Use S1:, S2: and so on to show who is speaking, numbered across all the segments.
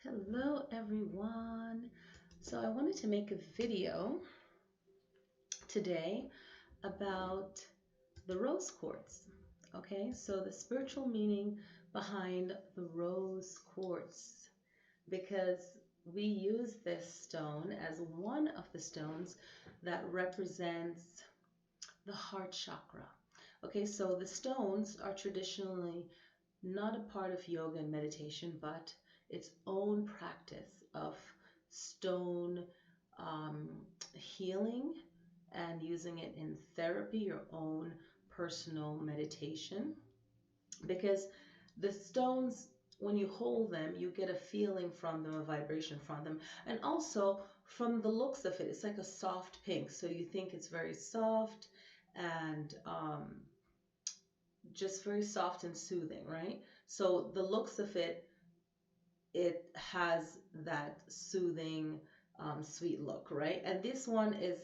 S1: Hello everyone. So I wanted to make a video today about the rose quartz. Okay, so the spiritual meaning behind the rose quartz, because we use this stone as one of the stones that represents the heart chakra. Okay, so the stones are traditionally not a part of yoga and meditation, but its own practice of stone um, healing and using it in therapy, your own personal meditation. Because the stones, when you hold them, you get a feeling from them, a vibration from them, and also from the looks of it, it's like a soft pink. So you think it's very soft and just very soft and soothing, right? So the looks of it, it has that soothing, sweet look, right? And this one is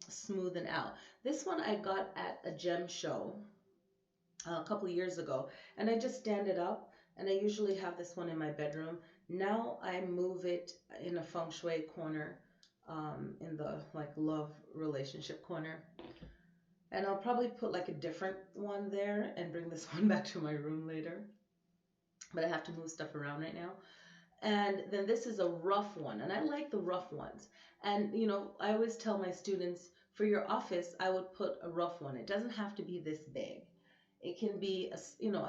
S1: smooth and out. This one I got at a gem show a couple of years ago, and I just stand it up, and I usually have this one in my bedroom. Now I move it in a Feng Shui corner, in the like love relationship corner. And I'll probably put like a different one there and bring this one back to my room later. But I have to move stuff around right now. And then this is a rough one, and I like the rough ones. And I always tell my students, for your office, I would put a rough one. It doesn't have to be this big. It can be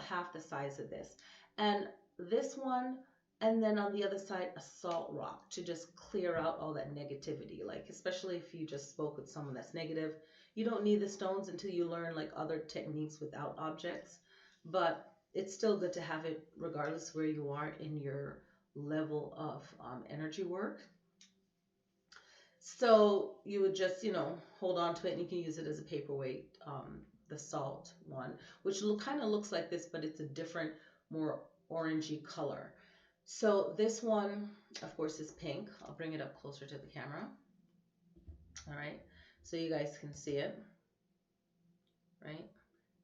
S1: half the size of this. And this one, and then on the other side, a salt rock to just clear out all that negativity. Like, especially if you just spoke with someone that's negative, you don't need the stones until you learn like other techniques without objects. But it's still good to have it regardless where you are in your level of energy work. So you would just, hold on to it, and you can use it as a paperweight, the salt one, which kind of looks like this, but it's a different, more orangey color. So this one, of course, is pink. I'll bring it up closer to the camera. All right, so you guys can see it, right?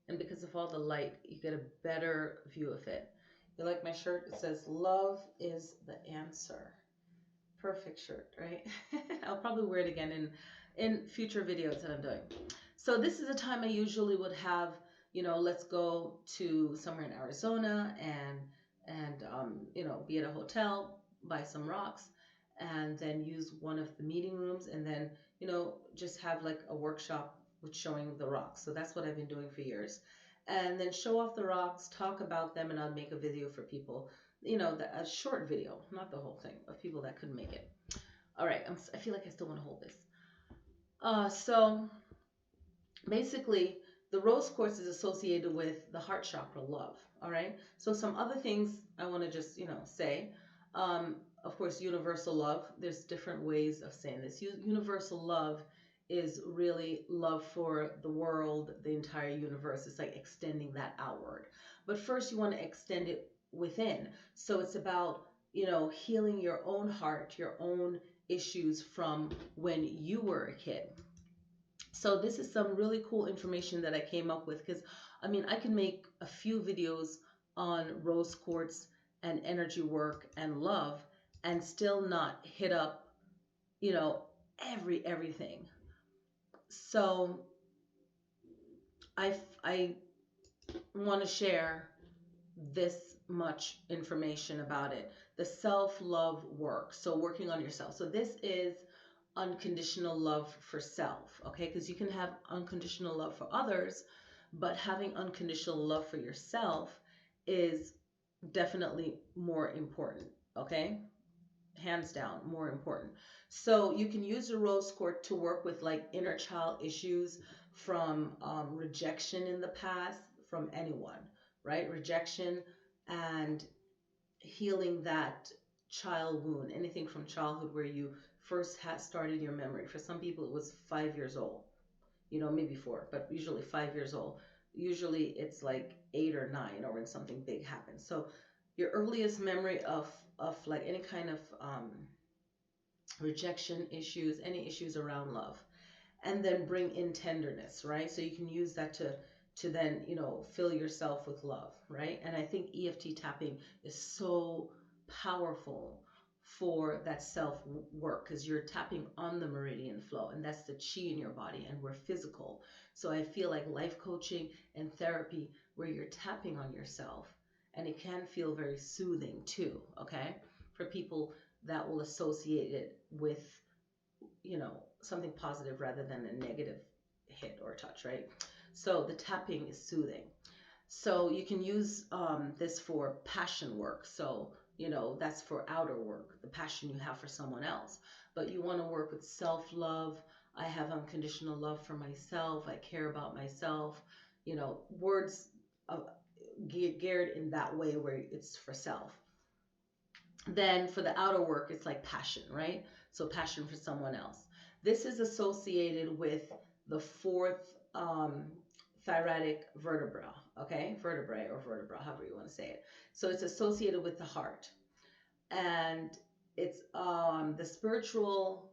S1: And because of all the light, you get a better view of it. You like my shirt? It says, "Love is the answer." Perfect shirt, right? I'll probably wear it again in future videos that I'm doing. So this is a time I usually would have, let's go to somewhere in Arizona and be at a hotel, buy some rocks, and then use one of the meeting rooms, and then just have like a workshop with showing the rocks. So that's what I've been doing for years. And then show off the rocks, talk about them, and I'll make a video for people, a short video, not the whole thing, of people that couldn't make it. All right, I feel like I still want to hold this. So basically, the rose quartz is associated with the heart chakra, love. All right, so some other things I want to just say. Of course, universal love. There's different ways of saying this. Universal love is really love for the world, the entire universe. It's like extending that outward. But first, you want to extend it within. So it's about, healing your own heart, your own issues from when you were a kid. So this is some really cool information that I came up with, because I can make a few videos on rose quartz and energy work and love and still not hit up, everything. So I want to share this much information about it. The self-love work. So working on yourself. So this is unconditional love for self, okay? Because you can have unconditional love for others, but having unconditional love for yourself is definitely more important, okay? Hands down, more important. So you can use the rose quartz to work with like inner child issues from rejection in the past from anyone, right? Rejection and healing that child wound, anything from childhood where you first had started your memory. For some people, it was 5 years old, maybe 4, but usually 5 years old. Usually it's like 8 or 9, or when something big happens. So your earliest memory of like any kind of rejection issues, any issues around love, and then bring in tenderness, right? So you can use that to then fill yourself with love, right? And I think EFT tapping is so powerful for that self work, because you're tapping on the meridian flow, and that's the chi in your body, and we're physical. So I feel like life coaching and therapy, where you're tapping on yourself, and it can feel very soothing too, okay, for people that will associate it with, you know, something positive rather than a negative hit or touch, right? So the tapping is soothing. So you can use this for passion work. So, you know, that's for outer work, the passion you have for someone else. But you want to work with self-love. I have unconditional love for myself. I care about myself. You know, words geared in that way where it's for self. Then for the outer work, it's like passion, right? So passion for someone else. This is associated with the fourth thyroidic vertebra, okay? Vertebrae or vertebra, however you want to say it. So it's associated with the heart. And it's the spiritual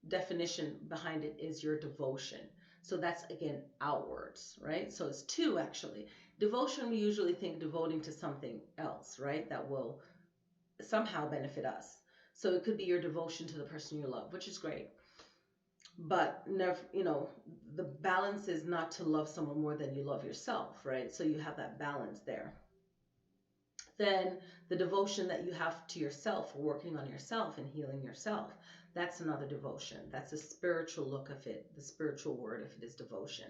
S1: definition behind it is your devotion. So that's again outwards, right? So it's two actually. Devotion, we usually think devoting to something else, right? That will somehow benefit us. So it could be your devotion to the person you love, which is great. But never, you know, the balance is not to love someone more than you love yourself, right? So you have that balance there. Then the devotion that you have to yourself, working on yourself and healing yourself, that's another devotion. That's a spiritual look of it, the spiritual word if it is devotion.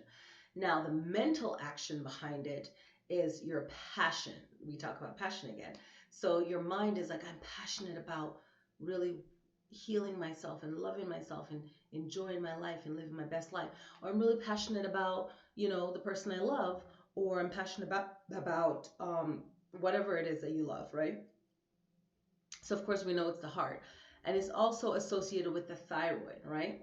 S1: Now, the mental action behind it is your passion. We talk about passion again. So your mind is like, I'm passionate about really healing myself and loving myself and enjoying my life and living my best life. Or I'm really passionate about, you know, the person I love, or I'm passionate about whatever it is that you love, right? So of course we know it's the heart, and it's also associated with the thyroid, right?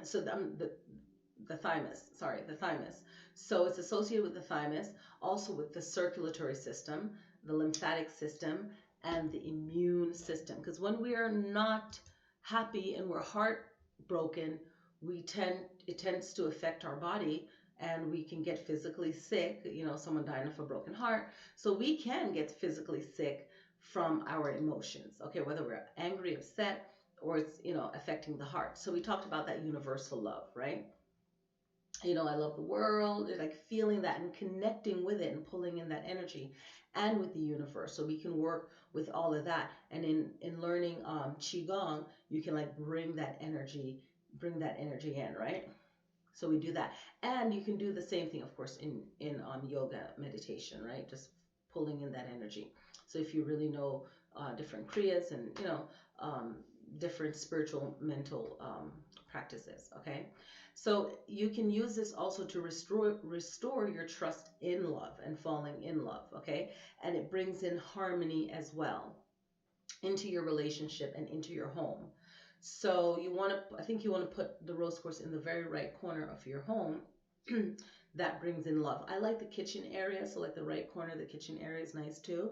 S1: So the thymus, sorry, the thymus. So it's associated with the thymus, also with the circulatory system, the lymphatic system, and the immune system. Because when we are not happy and we're heartbroken, it tends to affect our body, and we can get physically sick. You know, someone dying of a broken heart. So we can get physically sick from our emotions. Okay, whether we're angry, upset, or it's, you know, affecting the heart. So we talked about that universal love, right? You know, I love the world, like feeling that and connecting with it and pulling in that energy, and with the universe. So we can work with all of that. And in learning qigong, you can like bring that energy in, right? So we do that. And you can do the same thing, of course, in yoga meditation, right? Just pulling in that energy. So if you really know different kriyas and, you know, different spiritual mental practices, okay? So you can use this also to restore your trust in love and falling in love, okay? And it brings in harmony as well into your relationship and into your home. So I think you want to put the rose quartz in the very right corner of your home. That brings in love. I like the kitchen area, so like the right corner of the kitchen area is nice too.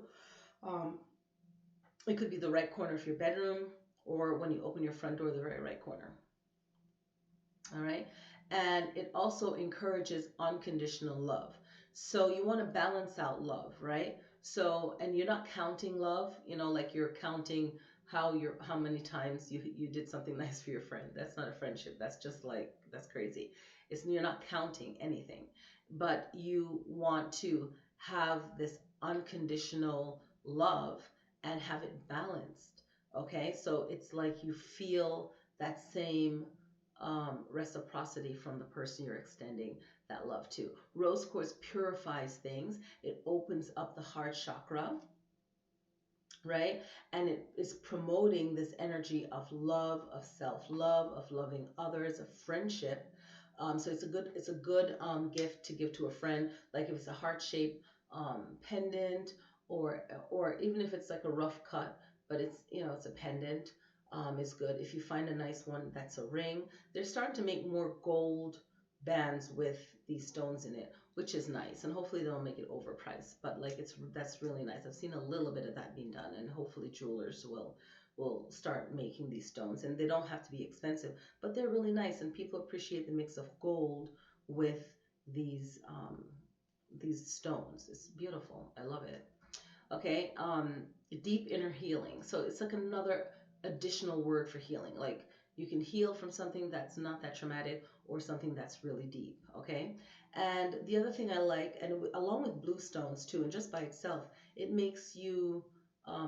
S1: It could be the right corner of your bedroom, or when you open your front door, the very right corner. All right. And it also encourages unconditional love. So you want to balance out love, right? So, and you're not counting love, you know, like you're counting how many times you did something nice for your friend. That's not a friendship. That's just like, that's crazy. You're not counting anything, but you want to have this unconditional love and have it balanced. Okay. So it's like you feel that same reciprocity from the person you're extending that love to. Rose quartz purifies things. It opens up the heart chakra, right? And it is promoting this energy of love, of self-love, of loving others, of friendship. So it's a good gift to give to a friend. Like if it's a heart-shaped pendant, or even if it's like a rough cut, but it's, you know, it's a pendant. Is good. If you find a nice one that's a ring, they're starting to make more gold bands with these stones in it, which is nice, and hopefully they'll make it overpriced. But like that's really nice. I've seen a little bit of that being done, and hopefully jewelers will start making these stones, and they don't have to be expensive, but they're really nice, and people appreciate the mix of gold with these stones. It's beautiful. I love it. Okay, deep inner healing. So it's like another additional word for healing. Like you can heal from something that's not that traumatic or something that's really deep. Okay, and the other thing I like, and along with blue stones too, and just by itself, it makes you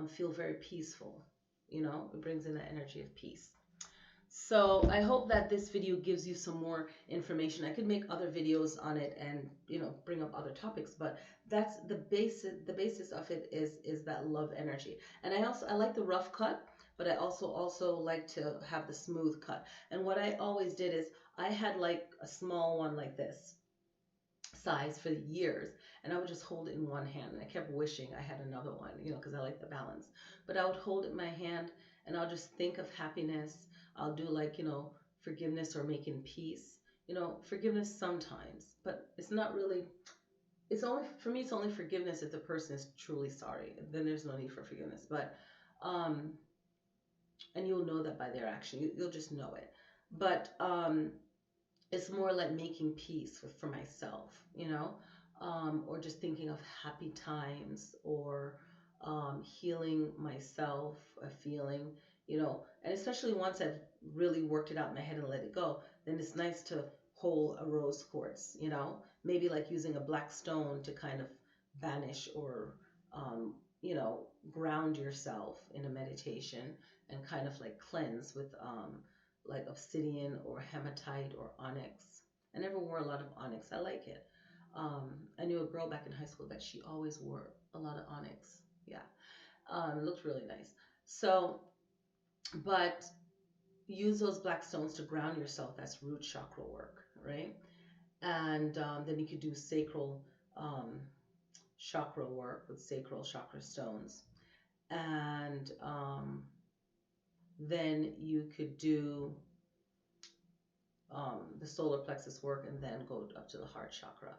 S1: feel very peaceful. You know, it brings in that energy of peace. So I hope that this video gives you some more information. I could make other videos on it and bring up other topics, but that's the basis. The basis of it is that love energy. And I like the rough cut, but I also like to have the smooth cut. And what I always did is I had like a small one like this size for years, and I would just hold it in one hand, and I kept wishing I had another one, because I like the balance. But I would hold it in my hand, and I'll just think of happiness. I'll do like forgiveness or making peace. Forgiveness sometimes, but it's not really. It's only for me. It's only forgiveness if the person is truly sorry. Then there's no need for forgiveness. But um, and you'll know that by their action. You'll just know it. But it's more like making peace for myself, or just thinking of happy times, or healing myself, a feeling, and especially once I've really worked it out in my head and let it go, then it's nice to hold a rose quartz, maybe like using a black stone to kind of banish or, um, ground yourself in a meditation and kind of like cleanse with like obsidian or hematite or onyx. I never wore a lot of onyx. I like it. I knew a girl back in high school that she always wore a lot of onyx. Yeah, it looked really nice. So, but use those black stones to ground yourself. That's root chakra work, right? And then you could do sacral chakra work with sacral chakra stones. And then you could do the solar plexus work and then go up to the heart chakra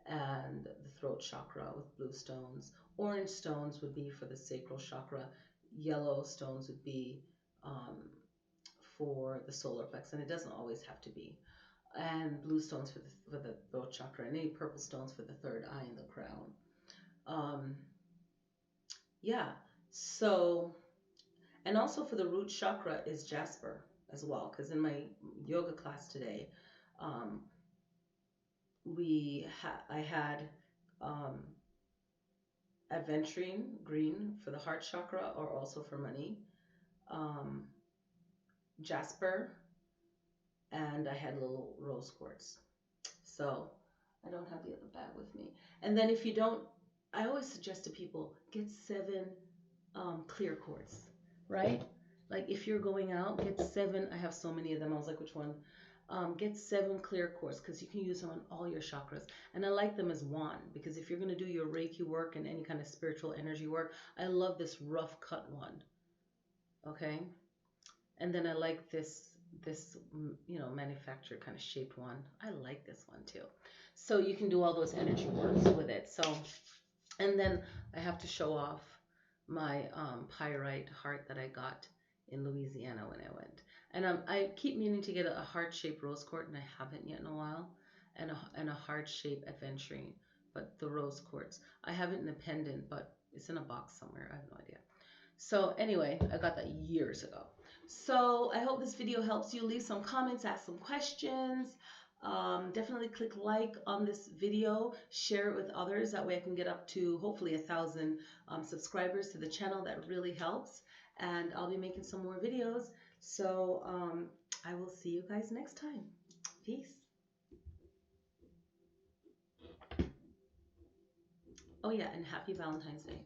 S1: and the throat chakra with blue stones. Orange stones would be for the sacral chakra. Yellow stones would be for the solar plexus, and it doesn't always have to be. And blue stones for the throat chakra, and any purple stones for the third eye and the crown. Yeah. So, and also for the root chakra is jasper as well, because in my yoga class today, um, I had um, aventurine green for the heart chakra, or also for money, um, jasper, and I had little rose quartz. So I don't have the other bag with me. And then if you don't, I always suggest to people get 7 clear quartz, right? Like if you're going out, get 7. I have so many of them. I was like, which one? Get 7 clear quartz because you can use them on all your chakras. And I like them as one because if you're going to do your Reiki work and any kind of spiritual energy work, I love this rough cut one. Okay. And then I like this manufactured kind of shaped one. I like this one too. So you can do all those energy works with it. So, and then I have to show off my pyrite heart that I got in Louisiana when I went. And I keep meaning to get a heart-shaped rose quartz, and I haven't yet in a while, and a heart-shaped aventurine, but the rose quartz. I have it in a pendant, but it's in a box somewhere. I have no idea. So anyway, I got that years ago. So I hope this video helps you. Leave some comments, ask some questions. Definitely click like on this video, share it with others. That way I can get up to hopefully 1,000 subscribers to the channel. That really helps. And I'll be making some more videos. So I will see you guys next time. Peace. Oh yeah, and happy Valentine's Day.